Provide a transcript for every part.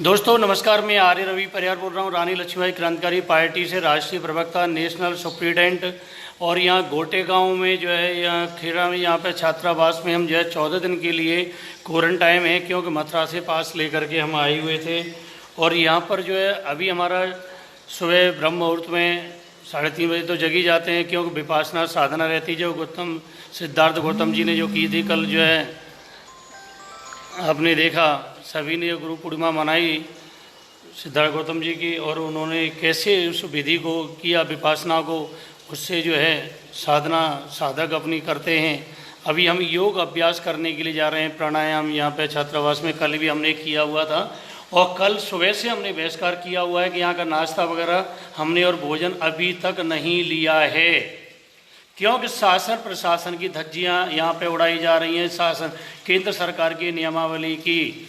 दोस्तों नमस्कार, मैं आर्य रवि परिहार बोल रहा हूँ, रानी लक्ष्मीबाई क्रांतिकारी पार्टी से राष्ट्रीय प्रवक्ता, नेशनल सुप्रीडेंट। और यहाँ गोटे गांव में जो है, यहाँ खेड़ा में, यहाँ पे छात्रावास में हम जो है 14 दिन के लिए क्वारंटाइन है, क्योंकि मथुरा से पास लेकर के हम आए हुए थे। और यहाँ पर जो है अभी हमारा सुबह ब्रह्म मुहूर्त में 3:30 बजे तो जगी जाते हैं, क्योंकि विपासना साधना रहती जो सिद्धार्थ गौतम जी ने जो की थी। कल जो है आपने देखा, सभी ने गुरु पूर्णिमा मनाई सिद्धार्थ गौतम जी की, और उन्होंने कैसे उस विधि को किया, विपासना को, उससे जो है साधना साधक अपनी करते हैं। अभी हम योग अभ्यास करने के लिए जा रहे हैं, प्राणायाम यहाँ पे छात्रावास में कल भी हमने किया हुआ था। और कल सुबह से हमने बहिष्कार किया हुआ है कि यहाँ का नाश्ता वगैरह हमने और भोजन अभी तक नहीं लिया है, क्योंकि शासन प्रशासन की धज्जियाँ यहाँ पे उड़ाई जा रही हैं, शासन केंद्र सरकार की नियमावली की।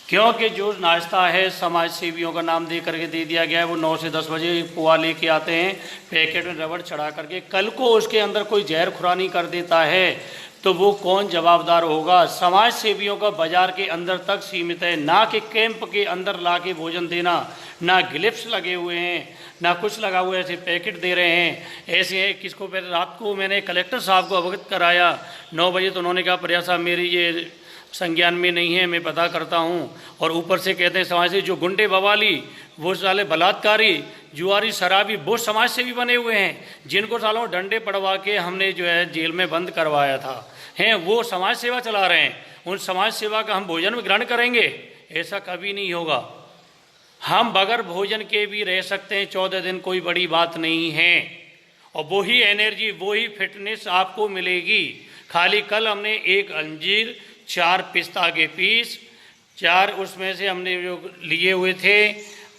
क्योंकि जो नाश्ता है समाज सेवियों का नाम दे करके दे दिया गया है, वो 9 से 10 बजे पोहा लेके आते हैं, पैकेट में रबड़ चढ़ा करके। कल को उसके अंदर कोई जहर खुरानी कर देता है तो वो कौन जवाबदार होगा? समाज सेवियों का बाजार के अंदर तक सीमित है, ना कि कैंप के अंदर ला के भोजन देना। ना ग्लिप्स लगे हुए हैं, ना कुछ लगा हुआ है, ऐसे पैकेट दे रहे हैं। ऐसे है किसको, रात को मैंने कलेक्टर साहब को अवगत कराया 9 बजे, तो उन्होंने कहा प्रयास साहब मेरी ये संज्ञान में नहीं है, मैं पता करता हूँ। और ऊपर से कहते हैं समाज से जो गुंडे बवाली, वो साले बलात्कारी, जुआरी, शराबी, वो समाज से भी बने हुए हैं, जिनको सालों डंडे पड़वा के हमने जो है जेल में बंद करवाया था, हैं वो समाज सेवा चला रहे हैं। उन समाज सेवा का हम भोजन में ग्रहण करेंगे? ऐसा कभी नहीं होगा। हम बगैर भोजन के भी रह सकते हैं 14 दिन, कोई बड़ी बात नहीं है। और वही एनर्जी, वही फिटनेस आपको मिलेगी। खाली कल हमने 1 अंजीर, 4 पिस्ता के पीस, 4 उसमें से हमने जो लिए हुए थे,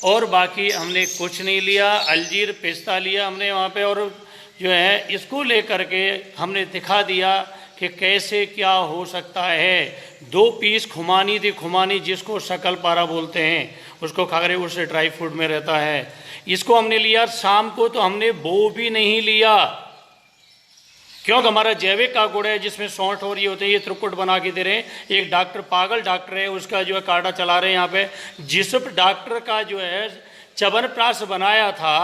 और बाकी हमने कुछ नहीं लिया। अंजीर पिस्ता लिया हमने वहाँ पे, और जो है इसको लेकर के हमने दिखा दिया कि कैसे क्या हो सकता है। 2 पीस खुमानी थी, खुमानी जिसको शकल पारा बोलते हैं, उसको खा रहे, उससे ड्राई फ्रूट में रहता है, इसको हमने लिया। शाम को तो हमने वो भी नहीं लिया, क्योंकि हमारा जैविक का गुड़ है जिसमें सौंठ हो रही होती है, ये त्रिकुट बना के दे रहे हैं। एक डॉक्टर, पागल डॉक्टर है, उसका जो है कांटा चला रहे हैं यहाँ पे। जिस डॉक्टर का जो है च्यवनप्राश बनाया था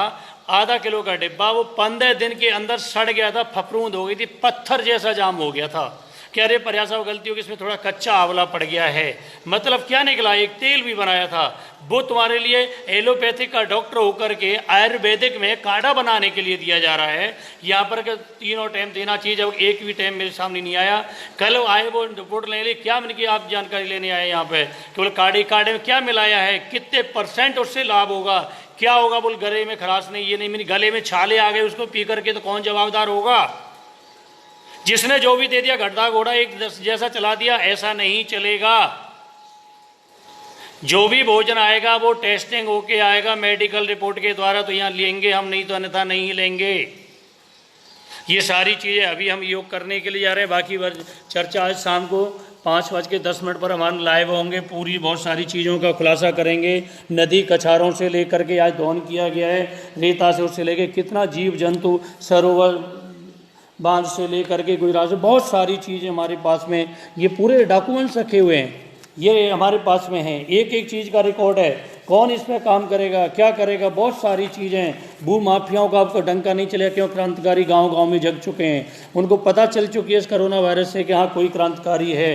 आधा किलो का डिब्बा, वो 15 दिन के अंदर सड़ गया था, फफरूंद हो गई थी, पत्थर जैसा जाम हो गया था। कह रहे प्रयास गलती होगी, इसमें थोड़ा कच्चा आंवला पड़ गया है। मतलब क्या निकला? एक तेल भी बनाया था। वो तुम्हारे लिए एलोपैथिक का डॉक्टर होकर के आयुर्वेदिक में काढ़ा बनाने के लिए दिया जा रहा है। यहाँ पर 3 टाइम देना चाहिए, जब एक भी टाइम मेरे सामने नहीं आया। कल आए वो रिपोर्ट लेने, क्या मैंने कि आप जानकारी लेने आए यहाँ पे, केवल काढ़े में क्या मिलाया है, कितने % उससे लाभ होगा, क्या होगा? बोल गले में खराश नहीं, ये नहीं, मेरे गले में छाले आ गए, उसको पी करके तो कौन जवाबदार होगा? जिसने जो भी दे दिया, गड्ढा घोड़ा एक जैसा चला दिया, ऐसा नहीं चलेगा। जो भी भोजन आएगा वो टेस्टिंग होके आएगा मेडिकल रिपोर्ट के द्वारा, तो यहाँ लेंगे हम, नहीं तो अन्यथा नहीं लेंगे। ये सारी चीज़ें अभी हम योग करने के लिए जा रहे हैं। बाकी चर्चा आज शाम को 5:10 पर हमारे लाइव होंगे, पूरी बहुत सारी चीज़ों का खुलासा करेंगे। नदी कछारों से लेकर के आज दहन किया गया है, रेता से उससे लेकर कितना जीव जंतु, सरोवर बांध से लेकर के गुजरात से, बहुत सारी चीज़ें हमारे पास में, ये पूरे डॉक्यूमेंट्स रखे हुए हैं, ये हमारे पास में हैं। एक एक चीज़ का रिकॉर्ड है, कौन इस पर काम करेगा, क्या करेगा, बहुत सारी चीज़ें। भू माफियाओं का आपको डंका नहीं चलेगा, क्यों? क्रांतिकारी गांव गांव में जग चुके हैं, उनको पता चल चुकी है इस कोरोना वायरस से कि हाँ कोई क्रांतिकारी है।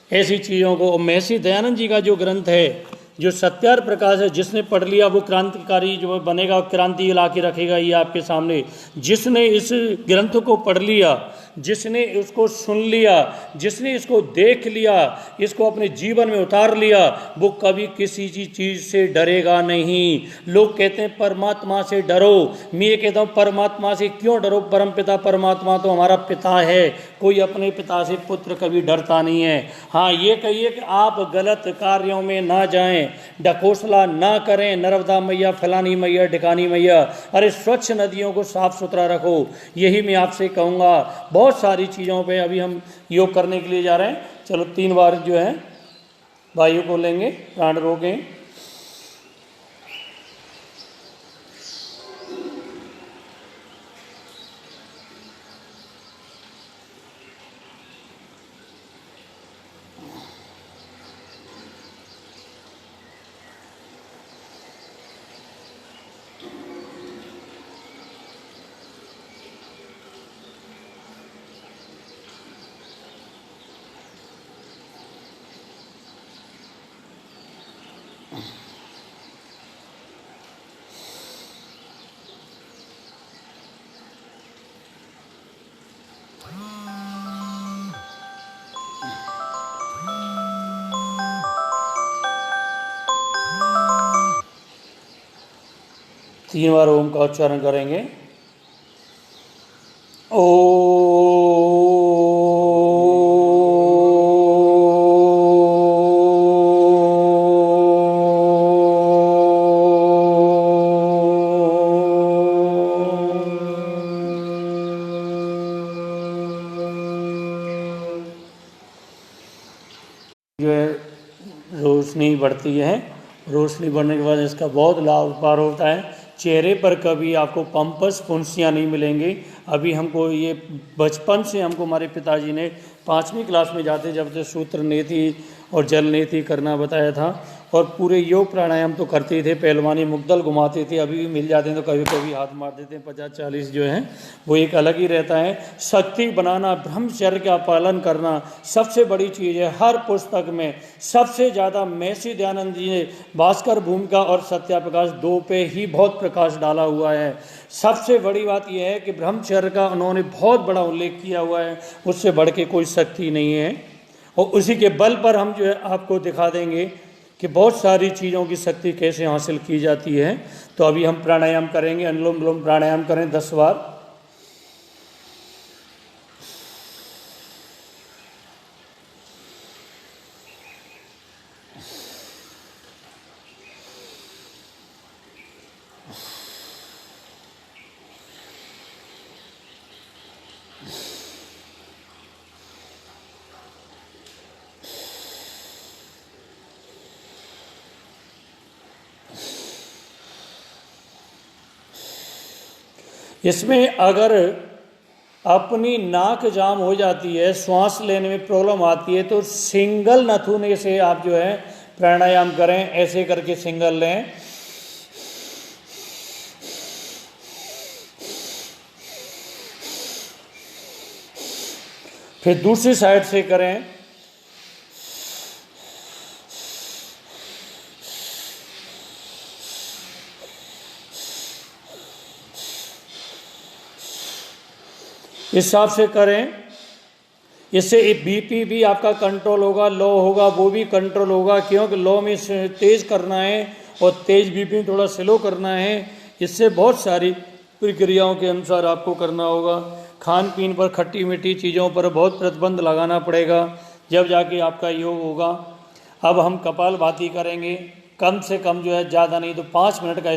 ऐसी चीज़ों को महर्षि दयानंद जी का जो ग्रंथ है, जो सत्यार प्रकाश है, जिसने पढ़ लिया वो क्रांतिकारी जो बनेगा, क्रांति ला के रखेगा। ये आपके सामने, जिसने इस ग्रंथ को पढ़ लिया, जिसने इसको सुन लिया, जिसने इसको देख लिया, इसको अपने जीवन में उतार लिया, वो कभी किसी चीज़ से डरेगा नहीं। लोग कहते हैं परमात्मा से डरो, मैं ये कहता हूँ परमात्मा से क्यों डरो? परम पिता परमात्मा तो हमारा पिता है, कोई अपने पिता से पुत्र कभी डरता नहीं है। हाँ ये कहिए कि आप गलत कार्यों में ना जाएं, ढकोसला ना करें, नर्मदा मैया, फलानी मैया, ढिकानी मैया, अरे स्वच्छ नदियों को साफ सुथरा रखो, यही मैं आपसे कहूँगा। बहुत सारी चीज़ों पे अभी हम योग करने के लिए जा रहे हैं। चलो 3 बार जो है वायु को लेंगे, प्राण रोकें। 3 बार ओम का उच्चारण करेंगे। ओ जो है रोशनी बढ़ती है। रोशनी बढ़ने के बाद इसका बहुत लाभ पार होता है। चेहरे पर कभी आपको पंपस फुंसियाँ नहीं मिलेंगी। अभी हमको ये बचपन से हमको हमारे पिताजी ने 5वीं क्लास में जाते जब से सूत्र नेति और जल नेति करना बताया था, और पूरे योग प्राणायाम तो करते ही थे। पहलवानी मुग्दल घुमाते थे, अभी भी मिल जाते हैं तो कभी कभी हाथ मार देते हैं। 50-40 जो हैं वो एक अलग ही रहता है। शक्ति बनाना, ब्रह्मचर्य का पालन करना सबसे बड़ी चीज़ है। हर पुस्तक में सबसे ज़्यादा महर्षि दयानंद जी ने भास्कर भूमिका और सत्याप्रकाश 2 पे ही बहुत प्रकाश डाला हुआ है। सबसे बड़ी बात यह है कि ब्रह्मचर्य का उन्होंने बहुत बड़ा उल्लेख किया हुआ है, उससे बढ़ के कोई शक्ति नहीं है। और उसी के बल पर हम जो है आपको दिखा देंगे कि बहुत सारी चीज़ों की शक्ति कैसे हासिल की जाती है। तो अभी हम प्राणायाम करेंगे, अनुलोम विलोम प्राणायाम करें 10 बार। इसमें अगर अपनी नाक जाम हो जाती है, श्वास लेने में प्रॉब्लम आती है, तो सिंगल नथुने से आप जो है प्राणायाम करें। ऐसे करके सिंगल लें, फिर दूसरी साइड से करें। इस हिसाब से करें। इससे बीपी भी आपका कंट्रोल होगा, लो होगा वो भी कंट्रोल होगा, क्योंकि लो में तेज़ करना है और तेज़ बीपी में थोड़ा स्लो करना है। इससे बहुत सारी प्रक्रियाओं के अनुसार आपको करना होगा। खान पीन पर, खट्टी मीठी चीज़ों पर बहुत प्रतिबंध लगाना पड़ेगा, जब जाके आपका योग होगा। अब हम कपालभाति करेंगे, कम से कम जो है ज़्यादा नहीं तो 5 मिनट का